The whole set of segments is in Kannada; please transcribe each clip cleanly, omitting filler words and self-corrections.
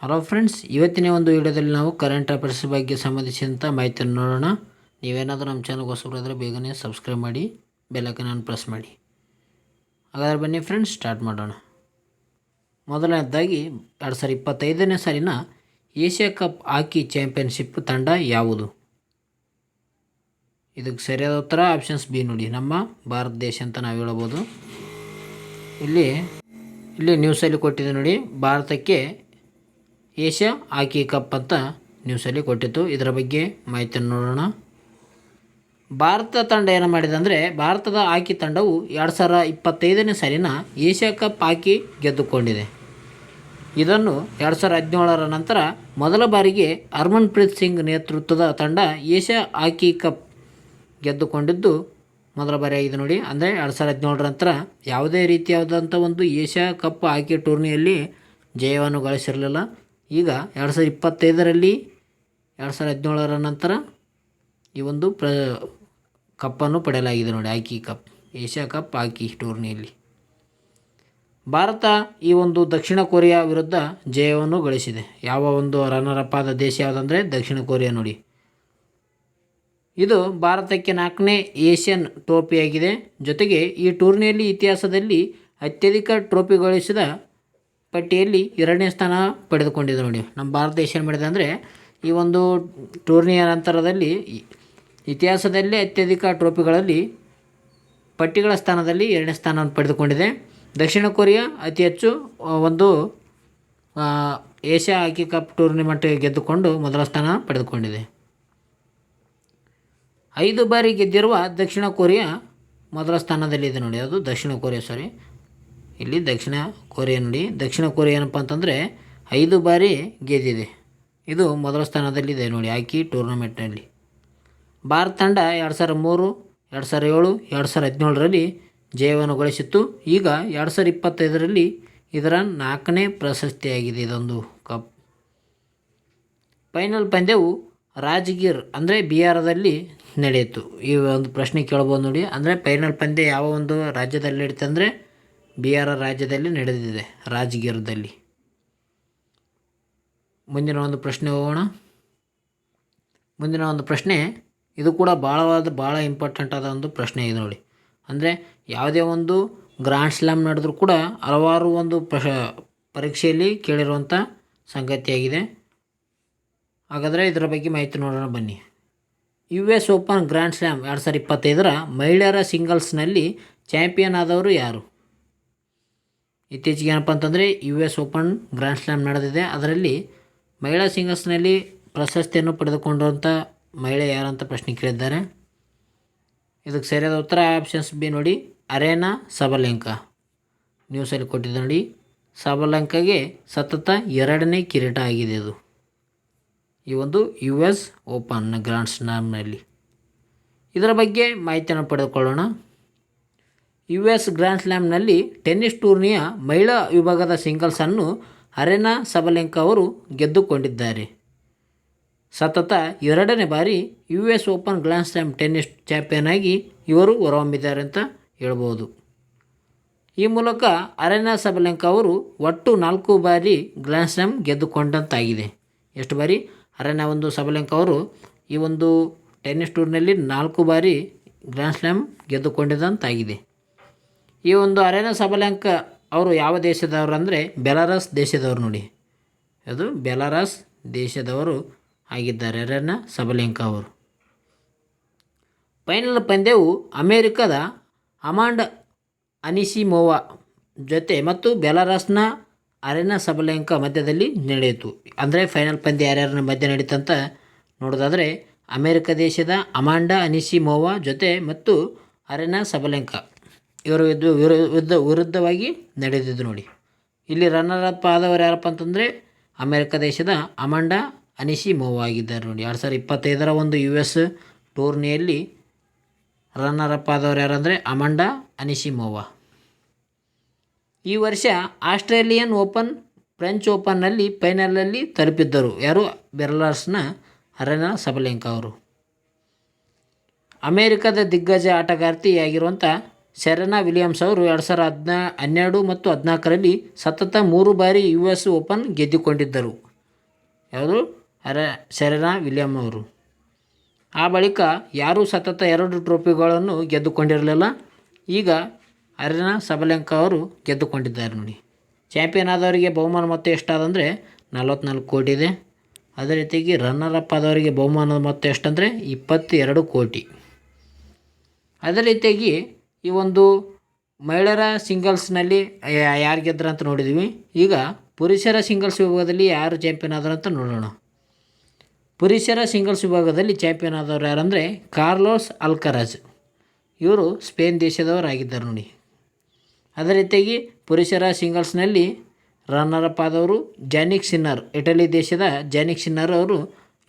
ಹಲೋ ಫ್ರೆಂಡ್ಸ್, ಇವತ್ತಿನ ಒಂದು ವಿಡಿಯೋದಲ್ಲಿ ನಾವು ಕರೆಂಟ್ ಅಫೇರ್ಸ್ ಬಗ್ಗೆ ಸಂಬಂಧಿಸಿದಂಥ ಮಾಹಿತಿಯನ್ನು ನೋಡೋಣ. ನೀವೇನಾದರೂ ನಮ್ಮ ಚಾನಲ್ಗೆ ಹೊಸಬರಾದರೆ ಬೇಗನೆ ಸಬ್ಸ್ಕ್ರೈಬ್ ಮಾಡಿ, ಬೆಲ್ಲೈಕನ್ ಪ್ರೆಸ್ ಮಾಡಿ. ಹಾಗಾದರೆ ಬನ್ನಿ ಫ್ರೆಂಡ್ಸ್, ಸ್ಟಾರ್ಟ್ ಮಾಡೋಣ. ಮೊದಲನೇದಾಗಿ 2025ನೇ ಸಾಲಿನ ಏಷ್ಯಾ ಕಪ್ ಹಾಕಿ ಚಾಂಪಿಯನ್ಶಿಪ್ ತಂಡ ಯಾವುದು? ಇದಕ್ಕೆ ಸರಿಯಾದ ಉತ್ತರ ಆಪ್ಷನ್ಸ್ ಬಿ ನೋಡಿ, ನಮ್ಮ ಭಾರತ ದೇಶ ಅಂತ ನಾವು ಹೇಳ್ಬೋದು. ಇಲ್ಲಿ ನ್ಯೂಸಲ್ಲಿ ಕೊಟ್ಟಿದೆ ನೋಡಿ, ಭಾರತಕ್ಕೆ ಏಷ್ಯಾ ಹಾಕಿ ಕಪ್ ಅಂತ ನ್ಯೂಸಲ್ಲಿ ಕೊಟ್ಟಿತ್ತು. ಇದರ ಬಗ್ಗೆ ಮಾಹಿತಿಯನ್ನು ನೋಡೋಣ. ಭಾರತ ತಂಡ ಏನು ಮಾಡಿದೆ ಅಂದರೆ, ಭಾರತದ ಹಾಕಿ ತಂಡವು 2025ನೇ ಸಾಲಿನ ಏಷ್ಯಾ ಕಪ್ ಹಾಕಿ ಗೆದ್ದುಕೊಂಡಿದೆ. ಇದನ್ನು 2017ರ ನಂತರ ಮೊದಲ ಬಾರಿಗೆ ಹರ್ಮನ್ಪ್ರೀತ್ ಸಿಂಗ್ ನೇತೃತ್ವದ ತಂಡ ಏಷ್ಯಾ ಹಾಕಿ ಕಪ್ ಗೆದ್ದುಕೊಂಡಿದ್ದು ಮೊದಲ ಬಾರಿ ಆಗಿದೆ ನೋಡಿ. ಅಂದರೆ 2017ರ ನಂತರ ಯಾವುದೇ ರೀತಿಯಾದಂಥ ಒಂದು ಏಷ್ಯಾ ಕಪ್ ಹಾಕಿ ಟೂರ್ನಿಯಲ್ಲಿ ಜಯವನ್ನು ಗಳಿಸಿರಲಿಲ್ಲ. ಈಗ 2025ರಲ್ಲಿ 2017ರ ನಂತರ ಈ ಒಂದು ಕಪ್ಪನ್ನು ಪಡೆಯಲಾಗಿದೆ ನೋಡಿ, hockey cup, Asia cup hockey ಟೂರ್ನಿಯಲ್ಲಿ. ಭಾರತ ಈ ಒಂದು ದಕ್ಷಿಣ ಕೊರಿಯಾ ವಿರುದ್ಧ ಜಯವನ್ನು ಗಳಿಸಿದೆ. ಯಾವ ಒಂದು ರನ್ನರ್ ಅಪ್ ಆದ ದೇಶ ಯಾವುದಂದರೆ ದಕ್ಷಿಣ ಕೊರಿಯಾ ನೋಡಿ. ಇದು ಭಾರತಕ್ಕೆ 4ನೇ ಏಷ್ಯನ್ ಟ್ರೋಫಿಯಾಗಿದೆ. ಜೊತೆಗೆ ಈ ಟೂರ್ನಿಯಲ್ಲಿ ಇತಿಹಾಸದಲ್ಲಿ ಅತ್ಯಧಿಕ ಟ್ರೋಫಿ ಗಳಿಸಿದ ಪಟ್ಟಿಯಲ್ಲಿ 2ನೇ ಸ್ಥಾನ ಪಡೆದುಕೊಂಡಿದೆ ನೋಡಿ. ನಮ್ಮ ಭಾರತ ದೇಶ ಏನು ಮಾಡಿದೆ ಅಂದರೆ, ಈ ಒಂದು ಟೂರ್ನಿಯ ನಂತರದಲ್ಲಿ ಇತಿಹಾಸದಲ್ಲೇ ಅತ್ಯಧಿಕ ಟ್ರೋಫಿಗಳಲ್ಲಿ ಪಟ್ಟಿಗಳ ಸ್ಥಾನದಲ್ಲಿ 2ನೇ ಸ್ಥಾನವನ್ನು ಪಡೆದುಕೊಂಡಿದೆ. ದಕ್ಷಿಣ ಕೊರಿಯಾ ಅತಿ ಹೆಚ್ಚು ಒಂದು ಏಷ್ಯಾ ಹಾಕಿ ಕಪ್ ಟೂರ್ನಿಮೆಂಟ್ ಗೆದ್ದುಕೊಂಡು ಮೊದಲ ಸ್ಥಾನ ಪಡೆದುಕೊಂಡಿದೆ. 5 ಬಾರಿ ಗೆದ್ದಿರುವ ದಕ್ಷಿಣ ಕೊರಿಯಾ ಮೊದಲ ಸ್ಥಾನದಲ್ಲಿದೆ ನೋಡಿ. ಅದು ದಕ್ಷಿಣ ಕೊರಿಯಾ, ಇಲ್ಲಿ ದಕ್ಷಿಣ ಕೊರಿಯಾ ನೋಡಿ. ದಕ್ಷಿಣ ಕೊರಿಯಾ ಏನಪ್ಪ ಅಂತಂದರೆ 5 ಬಾರಿ ಗೆದ್ದಿದೆ. ಇದು ಮೊದಲ ಸ್ಥಾನದಲ್ಲಿದೆ ನೋಡಿ ಹಾಕಿ ಟೂರ್ನಮೆಂಟ್ನಲ್ಲಿ. ಭಾರತ ತಂಡ 2003, 2007, 2017ರಲ್ಲಿ ಜಯವನ್ನು ಗಳಿಸಿತ್ತು. ಈಗ 2025ರಲ್ಲಿ ಇದರ 4ನೇ ಪ್ರಶಸ್ತಿಯಾಗಿದೆ ಇದೊಂದು ಕಪ್. ಫೈನಲ್ ಪಂದ್ಯವು ರಾಜ್ಗಿರ್ ಅಂದರೆ ಬಿಹಾರದಲ್ಲಿ ನಡೆಯಿತು. ಈ ಒಂದು ಪ್ರಶ್ನೆ ಕೇಳ್ಬೋದು ನೋಡಿ. ಅಂದರೆ ಫೈನಲ್ ಪಂದ್ಯ ಯಾವ ಒಂದು ರಾಜ್ಯದಲ್ಲಿ ನಡೀತು ಅಂದರೆ, ಬಿಹಾರ ರಾಜ್ಯದಲ್ಲಿ ನಡೆದಿದೆ, ರಾಜ್ಗಿರ್ದಲ್ಲಿ. ಮುಂದಿನ ಒಂದು ಪ್ರಶ್ನೆ ಹೋಗೋಣ. ಮುಂದಿನ ಒಂದು ಪ್ರಶ್ನೆ ಇದು ಕೂಡ ಭಾಳ ಇಂಪಾರ್ಟೆಂಟ್ ಆದ ಒಂದು ಪ್ರಶ್ನೆ ಇದೆ ನೋಡಿ. ಅಂದರೆ ಯಾವುದೇ ಒಂದು ಗ್ರ್ಯಾಂಡ್ ಸ್ಲಾಮ್ ನಡೆದರೂ ಕೂಡ ಹಲವಾರು ಒಂದು ಪರೀಕ್ಷೆಯಲ್ಲಿ ಕೇಳಿರುವಂಥ ಸಂಗತಿಯಾಗಿದೆ. ಹಾಗಾದರೆ ಇದರ ಬಗ್ಗೆ ಮಾಹಿತಿ ನೋಡೋಣ ಬನ್ನಿ. US ಓಪನ್ ಗ್ರ್ಯಾಂಡ್ ಸ್ಲಾಮ್ 2025ರ ಮಹಿಳೆಯರ ಸಿಂಗಲ್ಸ್ನಲ್ಲಿ ಚಾಂಪಿಯನ್ ಆದವರು ಯಾರು? ಇತ್ತೀಚೆಗೆ ಏನಪ್ಪ ಅಂತಂದರೆ US ಓಪನ್ ಗ್ರ್ಯಾಂಡ್ ಸ್ಲಾಮ್ ನಡೆದಿದೆ. ಅದರಲ್ಲಿ ಮಹಿಳಾ ಸಿಂಗಲ್ಸ್ನಲ್ಲಿ ಪ್ರಶಸ್ತಿಯನ್ನು ಪಡೆದುಕೊಂಡಂಥ ಮಹಿಳೆ ಯಾರಂತ ಪ್ರಶ್ನೆ ಕೇಳಿದ್ದಾರೆ. ಇದಕ್ಕೆ ಸರಿಯಾದ ಉತ್ತರ ಆಪ್ಷನ್ಸ್ ಬಿ ನೋಡಿ, ಅರೇನಾ ಸಬಲೆಂಕಾ. ನ್ಯೂಸಲ್ಲಿ ಕೊಟ್ಟಿದ್ದೆ ನೋಡಿ. ಸಬಲೆಂಕಾಗೆ ಸತತ 2ನೇ ಕಿರೀಟ ಆಗಿದೆ ಇದು, ಈ ಒಂದು US ಓಪನ್ ಗ್ರ್ಯಾಂಡ್ ಸ್ಲಾಮ್ನಲ್ಲಿ. ಇದರ ಬಗ್ಗೆ ಮಾಹಿತಿಯನ್ನು ಪಡೆದುಕೊಳ್ಳೋಣ. US ಗ್ರ್ಯಾಂಡ್ ಸ್ಲಾಮ್ನಲ್ಲಿ ಟೆನ್ನಿಸ್ ಟೂರ್ನಿಯ ಮಹಿಳಾ ವಿಭಾಗದ ಸಿಂಗಲ್ಸನ್ನು ಅರೇನಾ ಸಬಲೆಂಕಾ ಅವರು ಗೆದ್ದುಕೊಂಡಿದ್ದಾರೆ. ಸತತ 2ನೇ ಬಾರಿ US open grand slam tennis champion ಆಗಿ ಇವರು ಹೊರಹೊಮ್ಮಿದ್ದಾರೆ ಅಂತ ಹೇಳ್ಬೋದು. ಈ ಮೂಲಕ ಅರೇನಾ ಸಬಲೆಂಕಾ ಅವರು ಒಟ್ಟು 4 ಬಾರಿ ಗ್ರ್ಯಾಂಡ್ ಸ್ಲಾಮ್ ಗೆದ್ದುಕೊಂಡಂತಾಗಿದೆ. ಎಷ್ಟು ಬಾರಿ? ಅರೇನಾ ಒಂದು ಸಬಲೆಂಕಾ ಅವರು ಈ ಒಂದು ಟೆನ್ನಿಸ್ ಟೂರ್ನಿಯಲ್ಲಿ 4 ಬಾರಿ ಗ್ರ್ಯಾಂಡ್ ಸ್ಲಾಮ್ ಗೆದ್ದುಕೊಂಡಿದ್ದಂತಾಗಿದೆ. ಈ ಒಂದು ಅರೇನಾ ಸಬಲೆಂಕಾ ಅವರು ಯಾವ ದೇಶದವರು ಅಂದರೆ ಬೆಲಾರಸ್ ದೇಶದವರು ನೋಡಿ. ಅದು ಬೆಲಾರಸ್ ದೇಶದವರು ಆಗಿದ್ದಾರೆ ಅರೇನಾ ಸಬಲೆಂಕಾ ಅವರು. ಫೈನಲ್ ಪಂದ್ಯವು ಅಮೇರಿಕದ ಅಮಾಂಡಾ ಅನಿಸಿಮೋವಾ ಜೊತೆ ಮತ್ತು ಬೆಲಾರಸ್ನ ಅರೇನಾ ಸಬಲೆಂಕಾ ಮಧ್ಯದಲ್ಲಿ ನಡೆಯಿತು. ಅಂದರೆ ಫೈನಲ್ ಪಂದ್ಯ ಯಾರ್ಯಾರ ಮಧ್ಯೆ ನಡೀತಂತ ನೋಡೋದಾದರೆ ಅಮೇರಿಕ ದೇಶದ ಅಮಾಂಡಾ ಅನಿಸಿಮೋವಾ ಜೊತೆ ಮತ್ತು ಅರೇನಾ ಸಬಲೆಂಕಾ ಇವರು ವಿರುದ್ಧವಾಗಿ ನಡೆದಿದ್ದು ನೋಡಿ. ಇಲ್ಲಿ ರನ್ನರ್ ಅಪ್ ಆದವರು ಯಾರಪ್ಪ ಅಂತಂದರೆ ಅಮೇರಿಕ ದೇಶದ ಅಮಾಂಡಾ ಅನಿಸಿಮೋವಾ ಆಗಿದ್ದಾರೆ ನೋಡಿ. 2025ರ ಒಂದು US ಟೂರ್ನಿಯಲ್ಲಿ ರನ್ನರ್ ಅಪ್ ಆದವರು ಯಾರಂದರೆ ಅಮಾಂಡಾ ಅನಿಸಿಮೋವಾ. ಈ ವರ್ಷ ಆಸ್ಟ್ರೇಲಿಯನ್ ಓಪನ್, ಫ್ರೆಂಚ್ ಓಪನ್ನಲ್ಲಿ ಫೈನಲಲ್ಲಿ ತಲುಪಿದ್ದರು. ಯಾರು? ಬೆಲಾರಸ್ನ ಅರೇನಾ ಸಬಲೆಂಕಾ ಅವರು. ಅಮೇರಿಕದ ದಿಗ್ಗಜ ಆಟಗಾರ್ತಿಯಾಗಿರುವಂಥ ಸೆರೆನಾ ವಿಲಿಯಮ್ಸ್ ಅವರು 2012 ಮತ್ತು 2014ರಲ್ಲಿ ಸತತ 3 ಬಾರಿ US ಓಪನ್ ಗೆದ್ದುಕೊಂಡಿದ್ದರು. ಯಾವುದು ಸೆರೆನಾ ವಿಲಿಯಮ್ ಅವರು. ಆ ಬಳಿಕ ಯಾರೂ ಸತತ 2 ಟ್ರೋಫಿಗಳನ್ನು ಗೆದ್ದುಕೊಂಡಿರಲಿಲ್ಲ. ಈಗ ಅರೆನಾ ಸಬಲೆಂಕಾ ಅವರು ಗೆದ್ದುಕೊಂಡಿದ್ದಾರೆ ನೋಡಿ. ಚಾಂಪಿಯನ್ ಆದವರಿಗೆ ಬಹುಮಾನ ಮೊತ್ತ ಎಷ್ಟಾದಂದರೆ 44 ಕೋಟಿ ಇದೆ. ಅದೇ ರೀತಿಯಾಗಿ ರನ್ನರ್ ಅಪ್ ಆದವರಿಗೆ ಬಹುಮಾನದ ಮೊತ್ತ ಎಷ್ಟಂದರೆ 22 ಕೋಟಿ. ಅದೇ ರೀತಿಯಾಗಿ ಈ ಒಂದು ಮಹಿಳೆಯರ ಸಿಂಗಲ್ಸ್ನಲ್ಲಿ ಯಾರು ಗೆದ್ದರು ಅಂತ ನೋಡಿದ್ವಿ. ಈಗ ಪುರುಷರ ಸಿಂಗಲ್ಸ್ ವಿಭಾಗದಲ್ಲಿ ಯಾರು ಚಾಂಪಿಯನ್ ಆದರು ಅಂತ ನೋಡೋಣ. ಪುರುಷರ ಸಿಂಗಲ್ಸ್ ವಿಭಾಗದಲ್ಲಿ ಚಾಂಪಿಯನ್ ಆದವರು ಯಾರಂದರೆ ಕಾರ್ಲೋಸ್ ಅಲ್ಕರಾಜ್. ಇವರು ಸ್ಪೇನ್ ದೇಶದವರಾಗಿದ್ದಾರೆ ನೋಡಿ. ಅದೇ ರೀತಿಯಾಗಿ ಪುರುಷರ ಸಿಂಗಲ್ಸ್ನಲ್ಲಿ ರನ್ನರ್ ಅಪ್ ಆದವರು ಜಾನಿಕ್ ಸಿನ್ನರ್, ಇಟಲಿ ದೇಶದ ಜಾನಿಕ್ ಸಿನ್ನರ್ ಅವರು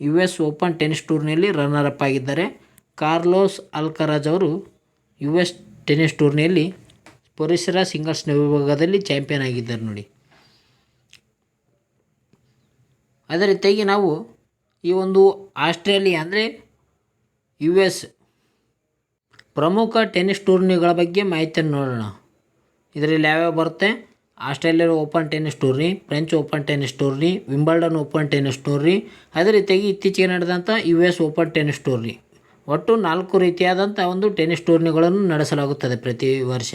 US ಓಪನ್ ಟೆನ್ನಿಸ್ ಟೂರ್ನಿಯಲ್ಲಿ ರನ್ನರ್ ಅಪ್ ಆಗಿದ್ದಾರೆ. ಕಾರ್ಲೋಸ್ ಅಲ್ಕರಾಜ್ ಅವರು US ಟೆನ್ನಿಸ್ ಟೂರ್ನಿಯಲ್ಲಿ ಪುರುಷರ ಸಿಂಗಲ್ಸ್ನ ವಿಭಾಗದಲ್ಲಿ ಚಾಂಪಿಯನ್ ಆಗಿದ್ದಾರೆ ನೋಡಿ. ಅದೇ ರೀತಿಯಾಗಿ ನಾವು ಈ ಒಂದು ಆಸ್ಟ್ರೇಲಿಯಾ ಅಂದರೆ US ಪ್ರಮುಖ ಟೆನ್ನಿಸ್ ಟೂರ್ನಿಗಳ ಬಗ್ಗೆ ಮಾಹಿತಿಯನ್ನು ನೋಡೋಣ. ಇದರಲ್ಲಿ ಯಾವ್ಯಾವ ಬರುತ್ತೆ: Australia open tennis tourney, French open tennis tourney, Wimbledon open tennis tourney, ಅದೇ ರೀತಿಯಾಗಿ ಇತ್ತೀಚೆಗೆ ನಡೆದಂಥ US ಓಪನ್ ಟೆನ್ನಿಸ್ ಟೂರ್ನಿ. ಒಟ್ಟು 4 ರೀತಿಯಾದಂಥ ಒಂದು ಟೆನ್ನಿಸ್ ಟೂರ್ನಿಗಳನ್ನು ನಡೆಸಲಾಗುತ್ತದೆ ಪ್ರತಿ ವರ್ಷ.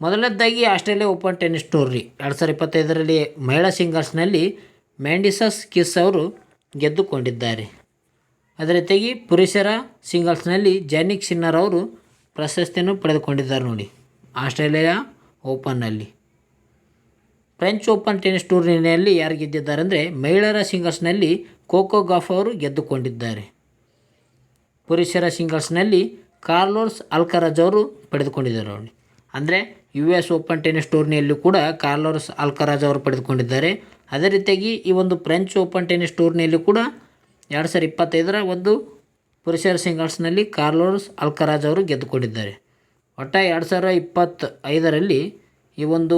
ಮೊದಲನೇದಾಗಿ ಆಸ್ಟ್ರೇಲಿಯಾ ಓಪನ್ ಟೆನ್ನಿಸ್ ಟೂರ್ನಿ 2025ರಲ್ಲಿ ಮಹಿಳಾ ಸಿಂಗಲ್ಸ್ನಲ್ಲಿ ಮ್ಯಾಂಡಿಸಸ್ ಕಿಸ್ ಅವರು ಗೆದ್ದುಕೊಂಡಿದ್ದಾರೆ. ಅದೇ ರೀತಿಯಾಗಿ ಪುರುಷರ ಸಿಂಗಲ್ಸ್ನಲ್ಲಿ ಜಾನಿಕ್ ಸಿನ್ನರ್ ಅವರು ಪ್ರಶಸ್ತಿಯನ್ನು ಪಡೆದುಕೊಂಡಿದ್ದಾರೆ ನೋಡಿ ಆಸ್ಟ್ರೇಲಿಯಾ ಓಪನ್ನಲ್ಲಿ. ಫ್ರೆಂಚ್ ಓಪನ್ ಟೆನ್ನಿಸ್ ಟೂರ್ನಿಯಲ್ಲಿ ಯಾರು ಗೆದ್ದಿದ್ದಾರೆ ಅಂದರೆ ಮಹಿಳೆಯರ ಸಿಂಗಲ್ಸ್ನಲ್ಲಿ ಕೋಕೋ ಗಾಫ್ ಅವರು ಗೆದ್ದುಕೊಂಡಿದ್ದಾರೆ. ಪುರುಷರ ಸಿಂಗಲ್ಸ್ನಲ್ಲಿ ಕಾರ್ಲೋಸ್ ಅಲ್ಕರಾಜ್ ಅವರು ಪಡೆದುಕೊಂಡಿದ್ದಾರೆ ನೋಡಿ. ಅಂದರೆ US ಓಪನ್ ಟೆನ್ನಿಸ್ ಟೂರ್ನಿಯಲ್ಲೂ ಕೂಡ ಕಾರ್ಲೋಸ್ ಅಲ್ಕರಾಜ್ ಅವರು ಪಡೆದುಕೊಂಡಿದ್ದಾರೆ. ಅದೇ ರೀತಿಯಾಗಿ ಈ ಒಂದು ಫ್ರೆಂಚ್ ಓಪನ್ ಟೆನ್ನಿಸ್ ಟೂರ್ನಿಯಲ್ಲಿ ಕೂಡ 2025ರ ಒಂದು ಪುರುಷರ ಸಿಂಗಲ್ಸ್ನಲ್ಲಿ ಕಾರ್ಲೋಸ್ ಅಲ್ಕರಾಜ್ ಅವರು ಗೆದ್ದುಕೊಂಡಿದ್ದಾರೆ. ಒಟ್ಟ 2025ರಲ್ಲಿ ಈ ಒಂದು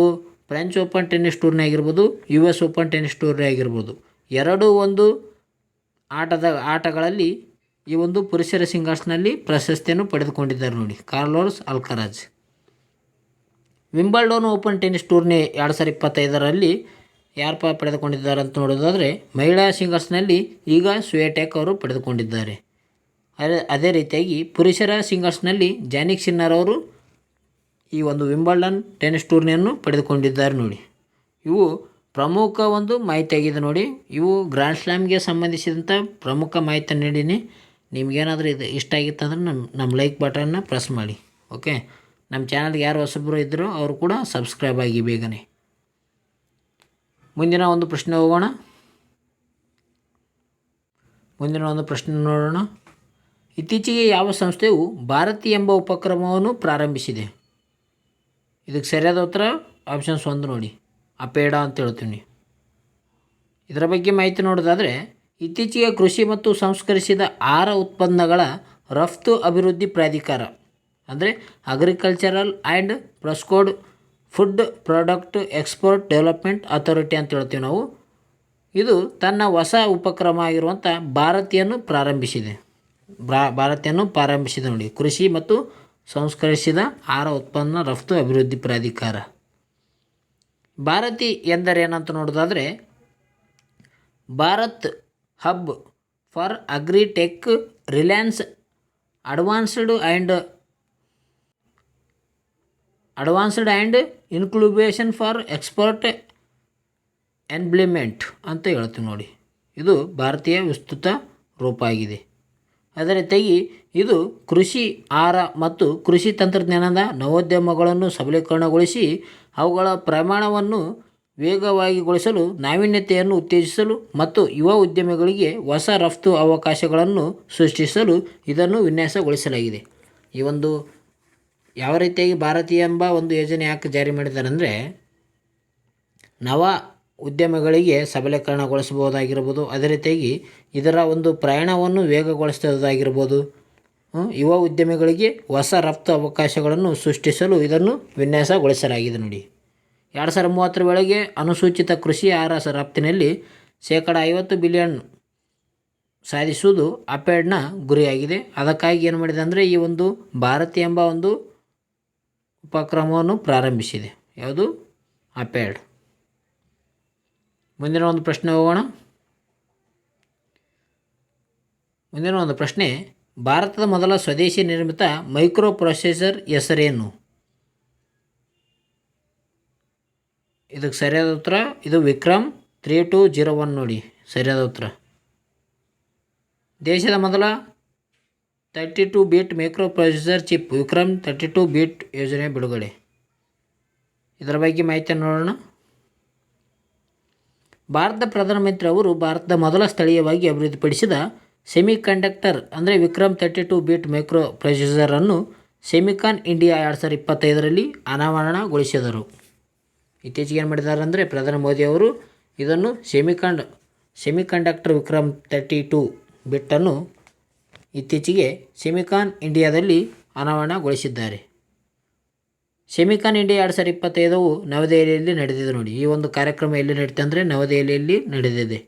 ಫ್ರೆಂಚ್ ಓಪನ್ ಟೆನ್ನಿಸ್ ಟೂರ್ನಿ ಆಗಿರ್ಬೋದು, US ಓಪನ್ ಟೆನ್ನಿಸ್ ಟೂರ್ನಿ ಆಗಿರ್ಬೋದು, ಎರಡೂ ಒಂದು ಆಟಗಳಲ್ಲಿ ಈ ಒಂದು ಪುರುಷರ ಸಿಂಗಲ್ಸ್ನಲ್ಲಿ ಪ್ರಶಸ್ತಿಯನ್ನು ಪಡೆದುಕೊಂಡಿದ್ದಾರೆ ನೋಡಿ Carlos Alcaraz. Wimbledon open tennis tourney 2025ರಲ್ಲಿ ಯಾರಪ್ಪ ಪಡೆದುಕೊಂಡಿದ್ದಾರೆ ಅಂತ ನೋಡೋದಾದರೆ ಮಹಿಳಾ ಸಿಂಗಲ್ಸ್ನಲ್ಲಿ ಈಗ ಸ್ವಿಯಾಟೆಕ್ ಅವರು ಪಡೆದುಕೊಂಡಿದ್ದಾರೆ. ಅದೇ ರೀತಿಯಾಗಿ ಪುರುಷರ ಸಿಂಗಲ್ಸ್ನಲ್ಲಿ ಜಾನಿಕ್ ಸಿನ್ನರ್ ಅವರು ಈ ಒಂದು ವಿಂಬಲ್ಡನ್ ಟೆನ್ನಿಸ್ ಟೂರ್ನಿಯನ್ನು ಪಡೆದುಕೊಂಡಿದ್ದಾರೆ ನೋಡಿ. ಇವು ಪ್ರಮುಖ ಒಂದು ಮಾಹಿತಿಯಾಗಿದೆ ನೋಡಿ. ಇವು ಗ್ರ್ಯಾಂಡ್ ಸ್ಲಾಮ್ಗೆ ಸಂಬಂಧಿಸಿದಂಥ ಪ್ರಮುಖ ಮಾಹಿತಿಯನ್ನು ನೀಡೀನಿ. ನಿಮಗೇನಾದರೂ ಇದು ಇಷ್ಟ ಆಗಿತ್ತು ಅಂದರೆ ನಮ್ಮ ಲೈಕ್ ಬಟನ್ನ ಪ್ರೆಸ್ ಮಾಡಿ. ಓಕೆ, ನಮ್ಮ ಚಾನಲ್ಗೆ ಯಾರು ಹೊಸಬರು ಇದ್ದರೂ ಅವರು ಕೂಡ ಸಬ್ಸ್ಕ್ರೈಬ್ ಆಗಿ ಬೇಗನೆ. ಮುಂದಿನ ಒಂದು ಪ್ರಶ್ನೆ ಹೋಗೋಣ. ಮುಂದಿನ ಒಂದು ಪ್ರಶ್ನೆ ನೋಡೋಣ. ಇತ್ತೀಚೆಗೆ ಯಾವ ಸಂಸ್ಥೆಯು ಭಾರತಿ ಎಂಬ ಉಪಕ್ರಮವನ್ನು ಪ್ರಾರಂಭಿಸಿದೆ? ಇದಕ್ಕೆ ಸರಿಯಾದ ಉತ್ತರ ಆಪ್ಷನ್ಸ್ 1 ನೋಡಿ, ಅಪೇಡಾ ಅಂತ ಹೇಳ್ತೀನಿ. ಇದರ ಬಗ್ಗೆ ಮಾಹಿತಿ ನೋಡೋದಾದರೆ ಇತ್ತೀಚೆಗೆ ಕೃಷಿ ಮತ್ತು ಸಂಸ್ಕರಿಸಿದ ಆಹಾರ ಉತ್ಪನ್ನಗಳ ರಫ್ತು ಅಭಿವೃದ್ಧಿ ಪ್ರಾಧಿಕಾರ ಅಂದರೆ agricultural and processed food product export development authority ಅಂತ ಹೇಳ್ತೀವಿ ನಾವು. ಇದು ತನ್ನ ಹೊಸ ಉಪಕ್ರಮ ಆಗಿರುವಂಥ ಭಾರತಿಯನ್ನು ಪ್ರಾರಂಭಿಸಿದೆ ನೋಡಿ. ಕೃಷಿ ಮತ್ತು ಸಂಸ್ಕರಿಸಿದ ಆಹಾರ ಉತ್ಪನ್ನ ರಫ್ತು ಅಭಿವೃದ್ಧಿ ಪ್ರಾಧಿಕಾರ. ಭಾರತಿ ಎಂದರೇನಂತ ನೋಡೋದಾದರೆ Bharat hub for agritech, reliance advanced and incubation for export enablement ಅಂತ ಹೇಳ್ತೀವಿ ನೋಡಿ. ಇದು ಭಾರತೀಯ ವಿಸ್ತೃತ ರೂಪ ಆಗಿದೆ. ಅದೇ ರೀತಿಯಾಗಿ ಇದು ಕೃಷಿ ಆಹಾರ ಮತ್ತು ಕೃಷಿ ತಂತ್ರಜ್ಞಾನದ ನವೋದ್ಯಮಗಳನ್ನು ಸಬಲೀಕರಣಗೊಳಿಸಿ ಅವುಗಳ ಪ್ರಮಾಣವನ್ನು ವೇಗವಾಗಿಗೊಳಿಸಲು, ನಾವೀನ್ಯತೆಯನ್ನು ಉತ್ತೇಜಿಸಲು ಮತ್ತು ಯುವ ಉದ್ಯಮಿಗಳಿಗೆ ಹೊಸ ರಫ್ತು ಅವಕಾಶಗಳನ್ನು ಸೃಷ್ಟಿಸಲು ಇದನ್ನು ವಿನ್ಯಾಸಗೊಳಿಸಲಾಗಿದೆ. ಈ ಒಂದು ಯಾವ ರೀತಿಯಾಗಿ ಭಾರತೀಯ ಎಂಬ ಒಂದು ಯೋಜನೆ ಯಾಕೆ ಜಾರಿ ಮಾಡಿದ್ದಾರೆ ಅಂದರೆ ನವ ಉದ್ಯಮಿಗಳಿಗೆ ಸಬಲೀಕರಣಗೊಳಿಸಬಹುದಾಗಿರ್ಬೋದು. ಅದೇ ರೀತಿಯಾಗಿ ಇದರ ಒಂದು ಪ್ರಯಾಣವನ್ನು ವೇಗಗೊಳಿಸೋದಾಗಿರ್ಬೋದು. ಯುವ ಉದ್ಯಮಿಗಳಿಗೆ ಹೊಸ ರಫ್ತು ಅವಕಾಶಗಳನ್ನು ಸೃಷ್ಟಿಸಲು ಇದನ್ನು ವಿನ್ಯಾಸಗೊಳಿಸಲಾಗಿದೆ ನೋಡಿ. 2030 ವೇಳೆಗೆ ಅನುಸೂಚಿತ ಕೃಷಿ ಆಹಾರ ರಫ್ತಿನಲ್ಲಿ 50% ಬಿಲಿಯನ್ ಸಾಧಿಸುವುದು ಅಪೇಡ್ನ ಗುರಿಯಾಗಿದೆ. ಅದಕ್ಕಾಗಿ ಏನು ಮಾಡಿದೆ ಅಂದರೆ ಈ ಒಂದು ಭಾರತಿ ಎಂಬ ಒಂದು ಉಪಕ್ರಮವನ್ನು ಪ್ರಾರಂಭಿಸಿದೆ. ಯಾವುದು? ಅಪೇಡ್. ಮುಂದಿನ ಒಂದು ಪ್ರಶ್ನೆ ಹೋಗೋಣ. ಮುಂದಿನ ಒಂದು ಪ್ರಶ್ನೆ, ಭಾರತದ ಮೊದಲ ಸ್ವದೇಶಿ ನಿರ್ಮಿತ ಮೈಕ್ರೋ ಪ್ರೊಸೆಸರ್ ಹೆಸರೇನು? ಇದಕ್ಕೆ ಸರಿಯಾದ ಉತ್ತರ ಇದು ವಿಕ್ರಮ್ 3201 ನೋಡಿ ಸರಿಯಾದ ಉತ್ತರ. ದೇಶದ ಮೊದಲ 32 ಬಿಟ್ ಮೈಕ್ರೋ ಪ್ರೊಸೆಸರ್ ಚಿಪ್ ವಿಕ್ರಮ್ 32 ಬಿಟ್ ಯೋಜನೆ ಬಿಡುಗಡೆ. ಇದರ ಬಗ್ಗೆ ಮಾಹಿತಿಯನ್ನು ನೋಡೋಣ. ಭಾರತದ ಪ್ರಧಾನಮಂತ್ರಿ ಅವರು ಭಾರತದ ಮೊದಲ ಸ್ಥಳೀಯವಾಗಿ ಅಭಿವೃದ್ಧಿಪಡಿಸಿದ ಸೆಮಿಕಂಡಕ್ಟರ್ ಅಂದರೆ ವಿಕ್ರಮ್ 32 ಬಿಟ್ ಮೈಕ್ರೋ ಪ್ರೊಸೆಸರನ್ನು ಸೆಮಿಕಾನ್ ಇಂಡಿಯಾ 2025ರಲ್ಲಿ ಅನಾವರಣಗೊಳಿಸಿದರು. ಇತ್ತೀಚೆಗೆ ಏನು ಮಾಡಿದ್ದಾರೆ ಅಂದರೆ ಪ್ರಧಾನಿ ಮೋದಿಯವರು ಇದನ್ನು ಸೆಮಿಕಂಡಕ್ಟರ್ ವಿಕ್ರಮ್ 32 ಬಿಟ್ಟನ್ನು ಇತ್ತೀಚೆಗೆ ಸೆಮಿಕಾನ್ ಇಂಡಿಯಾದಲ್ಲಿ ಅನಾವರಣಗೊಳಿಸಿದ್ದಾರೆ. ಸೆಮಿಕಾನ್ ಇಂಡಿಯಾ 2025 ನವದೆಹಲಿಯಲ್ಲಿ ನಡೆದಿದೆ ನೋಡಿ. ಈ ಒಂದು ಕಾರ್ಯಕ್ರಮ ಎಲ್ಲಿ ನಡೀತೆ ಅಂದರೆ ನವದೆಹಲಿಯಲ್ಲಿ ನಡೆದಿದೆ.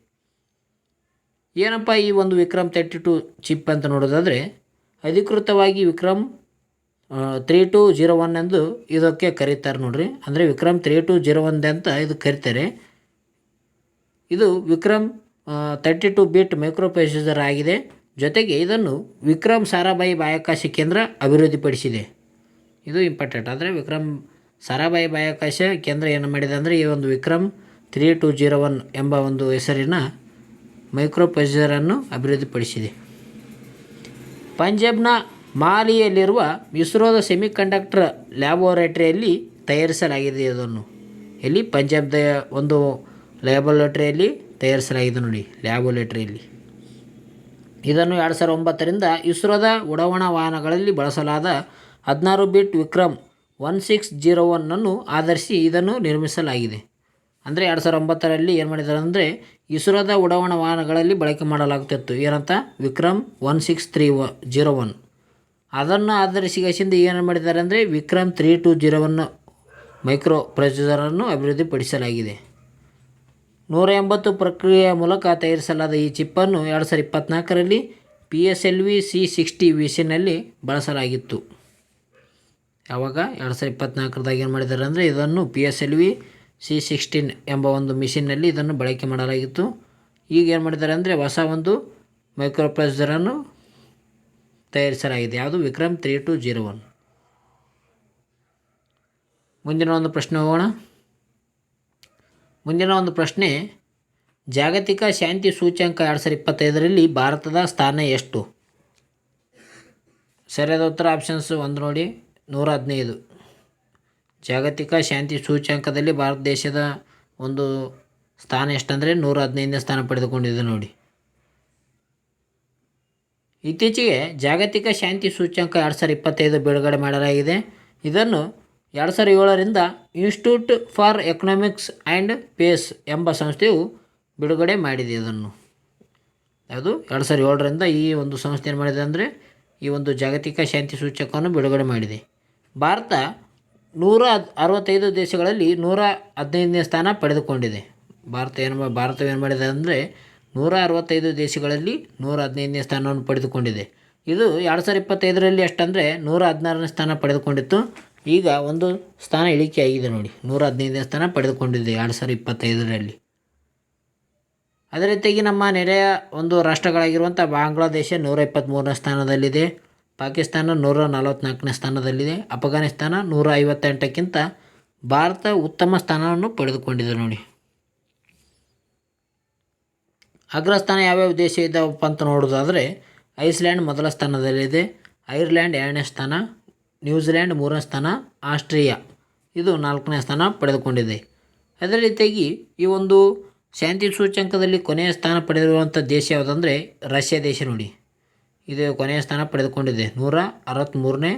ಏನಪ್ಪ ಈ ಒಂದು ವಿಕ್ರಮ್ 32 ಚಿಪ್ ಅಂತ ನೋಡೋದಾದರೆ, ಅಧಿಕೃತವಾಗಿ ವಿಕ್ರಮ್ 3201 ಎಂದು ಇದಕ್ಕೆ ಕರೀತಾರೆ ನೋಡ್ರಿ. ಅಂದರೆ ವಿಕ್ರಮ್ 3201 ಅಂತ ಇದು ಕರೀತಾರೆ. ಇದು ವಿಕ್ರಮ್ 32 ಬಿಟ್ ಮೈಕ್ರೋ ಪ್ರೊಸೆಸರ್ ಆಗಿದೆ. ಜೊತೆಗೆ ಇದನ್ನು ವಿಕ್ರಮ್ ಸಾರಾಭಾಯಿ ಬಾಹ್ಯಾಕಾಶ ಕೇಂದ್ರ ಅಭಿವೃದ್ಧಿಪಡಿಸಿದೆ. ಇದು ಇಂಪಾರ್ಟೆಂಟ್. ಅಂದರೆ ವಿಕ್ರಮ್ ಸಾರಾಭಾಯಿ ಬಾಹ್ಯಾಕಾಶ ಕೇಂದ್ರ ಏನು ಮಾಡಿದೆ ಅಂದರೆ ಈ ಒಂದು ವಿಕ್ರಮ್ 3201 ಎಂಬ ಒಂದು ಹೆಸರಿನ ಮೈಕ್ರೋ ಪ್ರೊಸೆಸರನ್ನು ಅಭಿವೃದ್ಧಿಪಡಿಸಿದೆ. ಪಂಜಾಬ್ನ ಮಾಲಿಯಲ್ಲಿರುವ ಇಸ್ರೋದ ಸೆಮಿಕಂಡಕ್ಟರ್ ಲ್ಯಾಬೋರೇಟರಿಯಲ್ಲಿ ತಯಾರಿಸಲಾಗಿದೆ. ಇದನ್ನು ಎಲ್ಲಿ ಪಂಜಾಬ್ದ ಒಂದು ಲ್ಯಾಬೋರೇಟರಿಯಲ್ಲಿ ತಯಾರಿಸಲಾಗಿದೆ ನೋಡಿ, ಲ್ಯಾಬೋರೇಟರಿಯಲ್ಲಿ. ಇದನ್ನು 2009ರಿಂದ ಇಸ್ರೋದ ಉಡಾವಣಾ ವಾಹನಗಳಲ್ಲಿ ಬಳಸಲಾದ 16 ಬಿಟ್ ವಿಕ್ರಮ್ 1601 ಆಧರಿಸಿ ಇದನ್ನು ನಿರ್ಮಿಸಲಾಗಿದೆ. ಅಂದರೆ 2009ರಲ್ಲಿ ಏನು ಮಾಡಿದ್ದಾರೆ ಅಂದರೆ ಇಸ್ರೋದ ಉಡಾವಣಾ ವಾಹನಗಳಲ್ಲಿ ಬಳಕೆ ಮಾಡಲಾಗ್ತಿತ್ತು ಏನಂತ ವಿಕ್ರಮ್ 1601. ಅದನ್ನು ಆಧರಿಸಿಗಳಿಂದ ಏನು ಮಾಡಿದ್ದಾರೆ ಅಂದರೆ ವಿಕ್ರಮ್ 3201 ಮೈಕ್ರೋ ಪ್ರೊಸೆಸರನ್ನು ಅಭಿವೃದ್ಧಿಪಡಿಸಲಾಗಿದೆ. 180 ಪ್ರಕ್ರಿಯೆಯ ಮೂಲಕ ತಯಾರಿಸಲಾದ ಈ ಚಿಪ್ಪನ್ನು 2024ರಲ್ಲಿ PSLV C60 ಮಿಷನ್ನಲ್ಲಿ ಬಳಸಲಾಗಿತ್ತು. ಯಾವಾಗ 2024ದಾಗ ಏನು ಮಾಡಿದ್ದಾರೆ ಅಂದರೆ ಇದನ್ನು PSLV C16 ಎಂಬ ಒಂದು ಮಿಷನ್ನಲ್ಲಿ ಇದನ್ನು ಬಳಕೆ ಮಾಡಲಾಗಿತ್ತು. ಈಗ ಏನು ಮಾಡಿದ್ದಾರೆ ಅಂದರೆ ಹೊಸ ಒಂದು ಮೈಕ್ರೋ ಪ್ರೊಸೆಸರನ್ನು ತಯಾರಿಸಲಾಗಿದೆ. ಯಾವುದು ವಿಕ್ರಮ್ 3201. ಮುಂದಿನ ಒಂದು ಪ್ರಶ್ನೆ ಹೋಗೋಣ. ಮುಂದಿನ ಒಂದು ಪ್ರಶ್ನೆ, ಜಾಗತಿಕ ಶಾಂತಿ ಸೂಚ್ಯಂಕ 2025ರಲ್ಲಿ ಭಾರತದ ಸ್ಥಾನ ಎಷ್ಟು? ಸರಿಯಾದ ಉತ್ತರ ಆಪ್ಷನ್ಸ್ 1 ನೋಡಿ 115. ಜಾಗತಿಕ ಶಾಂತಿ ಸೂಚ್ಯಂಕದಲ್ಲಿ ಭಾರತ ದೇಶದ ಒಂದು ಸ್ಥಾನ ಎಷ್ಟಂದರೆ 115ನೇ ಸ್ಥಾನ ಪಡೆದುಕೊಂಡಿದೆ ನೋಡಿ. ಇತ್ತೀಚೆಗೆ ಜಾಗತಿಕ ಶಾಂತಿ ಸೂಚ್ಯಂಕ 2025 ಬಿಡುಗಡೆ ಮಾಡಲಾಗಿದೆ. ಇದನ್ನು 2007ರಿಂದ institute for economics and peace ಎಂಬ ಸಂಸ್ಥೆಯು ಬಿಡುಗಡೆ ಮಾಡಿದೆ. ಇದನ್ನು ಅದು 2007ರಿಂದ ಈ ಒಂದು ಸಂಸ್ಥೆ ಏನು ಮಾಡಿದೆ ಅಂದರೆ ಈ ಒಂದು ಜಾಗತಿಕ ಶಾಂತಿ ಸೂಚ್ಯಂಕವನ್ನು ಬಿಡುಗಡೆ ಮಾಡಿದೆ. ಭಾರತ 165 ದೇಶಗಳಲ್ಲಿ 115ನೇ ಸ್ಥಾನ ಪಡೆದುಕೊಂಡಿದೆ. ಭಾರತವೇನು ಮಾಡಿದೆ ಅಂದರೆ 165 ದೇಶಗಳಲ್ಲಿ 115ನೇ ಸ್ಥಾನವನ್ನು ಪಡೆದುಕೊಂಡಿದೆ. ಇದು 2025ರಲ್ಲಿ ಎಷ್ಟಂದರೆ 116ನೇ ಸ್ಥಾನ ಪಡೆದುಕೊಂಡಿತ್ತು. ಈಗ ಒಂದು ಸ್ಥಾನ ಇಳಿಕೆ ಆಗಿದೆ ನೋಡಿ, 115ನೇ ಸ್ಥಾನ ಪಡೆದುಕೊಂಡಿದೆ 2025ರಲ್ಲಿ. ಅದೇ ರೀತಿಯಾಗಿ ನಮ್ಮ ನೆರೆಯ ಒಂದು ರಾಷ್ಟ್ರಗಳಾಗಿರುವಂಥ ಬಾಂಗ್ಲಾದೇಶ 123ನೇ ಸ್ಥಾನದಲ್ಲಿದೆ, ಪಾಕಿಸ್ತಾನ 144ನೇ ಸ್ಥಾನದಲ್ಲಿದೆ, ಅಫ್ಘಾನಿಸ್ತಾನ 158ಕ್ಕಿಂತ ಭಾರತ ಉತ್ತಮ ಸ್ಥಾನವನ್ನು ಪಡೆದುಕೊಂಡಿದೆ ನೋಡಿ. ಅಗ್ರಸ್ಥಾನ ಯಾವ್ಯಾವ ದೇಶ ಇದ್ದಾವಪ್ಪ ಅಂತ ನೋಡೋದಾದರೆ ಐಸ್ಲ್ಯಾಂಡ್ ಮೊದಲ ಸ್ಥಾನದಲ್ಲಿದೆ, ಐರ್ಲ್ಯಾಂಡ್ 2ನೇ ಸ್ಥಾನ, ನ್ಯೂಜಿಲ್ಯಾಂಡ್ 3ನೇ ಸ್ಥಾನ, ಆಸ್ಟ್ರೇಲಿಯಾ ಇದು 4ನೇ ಸ್ಥಾನ ಪಡೆದುಕೊಂಡಿದೆ. ಅದೇ ರೀತಿಯಾಗಿ ಈ ಒಂದು ಶಾಂತಿ ಸೂಚ್ಯಂಕದಲ್ಲಿ ಕೊನೆಯ ಸ್ಥಾನ ಪಡೆದಿರುವಂಥ ದೇಶ ಯಾವುದಂದರೆ ರಷ್ಯಾ ದೇಶ ನೋಡಿ. ಇದು ಕೊನೆಯ ಸ್ಥಾನ ಪಡೆದುಕೊಂಡಿದೆ, 163ನೇ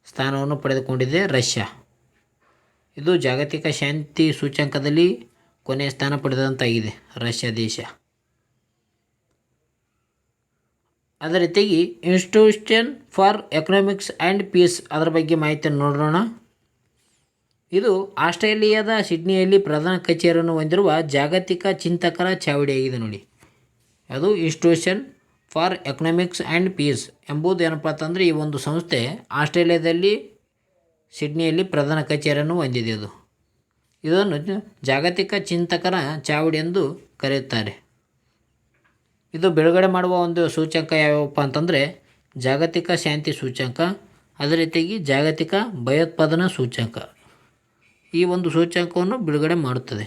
ಸ್ಥಾನವನ್ನು ಪಡೆದುಕೊಂಡಿದೆ ರಷ್ಯಾ. ಇದು ಜಾಗತಿಕ ಶಾಂತಿ ಸೂಚ್ಯಂಕದಲ್ಲಿ ಕೊನೆಯ ಸ್ಥಾನ ಪಡೆದಂತಾಗಿದೆ ರಷ್ಯಾ ದೇಶ. ಅದೇ ರೀತಿಯಾಗಿ institution for economics and peace ಅದರ ಬಗ್ಗೆ ಮಾಹಿತಿಯನ್ನು ನೋಡೋಣ. ಇದು ಆಸ್ಟ್ರೇಲಿಯಾದ ಸಿಡ್ನಿಯಲ್ಲಿ ಪ್ರಧಾನ ಕಚೇರಿಯನ್ನು ಹೊಂದಿರುವ ಜಾಗತಿಕ ಚಿಂತಕರ ಚಾವಡಿಯಾಗಿದೆ ನೋಡಿ. ಅದು institution for economics and peace ಎಂಬುದು ಏನಪ್ಪ ಅಂತಂದರೆ ಈ ಒಂದು ಸಂಸ್ಥೆ ಆಸ್ಟ್ರೇಲಿಯಾದಲ್ಲಿ ಸಿಡ್ನಿಯಲ್ಲಿ ಪ್ರಧಾನ ಕಚೇರಿಯನ್ನು ಹೊಂದಿದೆ. ಇದನ್ನು ಜಾಗತಿಕ ಚಿಂತಕರ ಚಾವಡಿ ಎಂದು ಕರೆಯುತ್ತಾರೆ. ಇದು ಬಿಡುಗಡೆ ಮಾಡುವ ಒಂದು ಸೂಚ್ಯಂಕ ಯಾವ್ಯಾವಪ್ಪ ಅಂತಂದರೆ ಜಾಗತಿಕ ಶಾಂತಿ ಸೂಚ್ಯಂಕ, ಅದೇ ರೀತಿಯಾಗಿ ಜಾಗತಿಕ ಭಯೋತ್ಪಾದನಾ ಸೂಚ್ಯಂಕ. ಈ ಒಂದು ಸೂಚ್ಯಂಕವನ್ನು ಬಿಡುಗಡೆ ಮಾಡುತ್ತದೆ.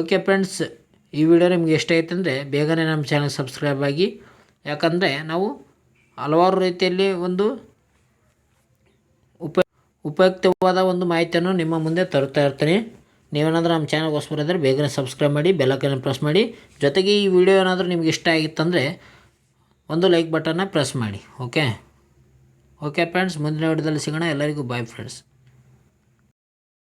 ಓಕೆ ಫ್ರೆಂಡ್ಸ್, ಈ ವಿಡಿಯೋ ನಿಮಗೆ ಇಷ್ಟ ಆಯ್ತು ಅಂದರೆ ಬೇಗನೆ ನಮ್ಮ ಚಾನಲ್ ಸಬ್ಸ್ಕ್ರೈಬ್ ಆಗಿ. ಯಾಕಂದರೆ ನಾವು ಹಲವಾರು ರೀತಿಯಲ್ಲಿ ಒಂದು ಉಪಯುಕ್ತವಾದ ಒಂದು ಮಾಹಿತಿಯನ್ನು ನಿಮ್ಮ ಮುಂದೆ ತರುತ್ತಾ ಇರ್ತೀನಿ. ನೀವೇನಾದರೂ ನಮ್ಮ ಚಾನಲ್ ಹೊಸಬರಿದ್ದರೆ ಬೇಗನೆ ಸಬ್ಸ್ಕ್ರೈಬ್ ಮಾಡಿ, ಬೆಲ್ ಐಕಾನ್ ಪ್ರೆಸ್ ಮಾಡಿ. ಜೊತೆಗೆ ಈ ವಿಡಿಯೋ ಏನಾದರೂ ನಿಮ್ಗೆ ಇಷ್ಟ ಆಗಿತ್ತಂದರೆ ಒಂದು ಲೈಕ್ ಬಟನ್ನ ಪ್ರೆಸ್ ಮಾಡಿ. ಓಕೆ ಫ್ರೆಂಡ್ಸ್, ಮುಂದಿನ ವಿಡಿಯೋದಲ್ಲಿ ಸಿಗೋಣ. ಎಲ್ಲರಿಗೂ ಬಾಯ್ ಫ್ರೆಂಡ್ಸ್.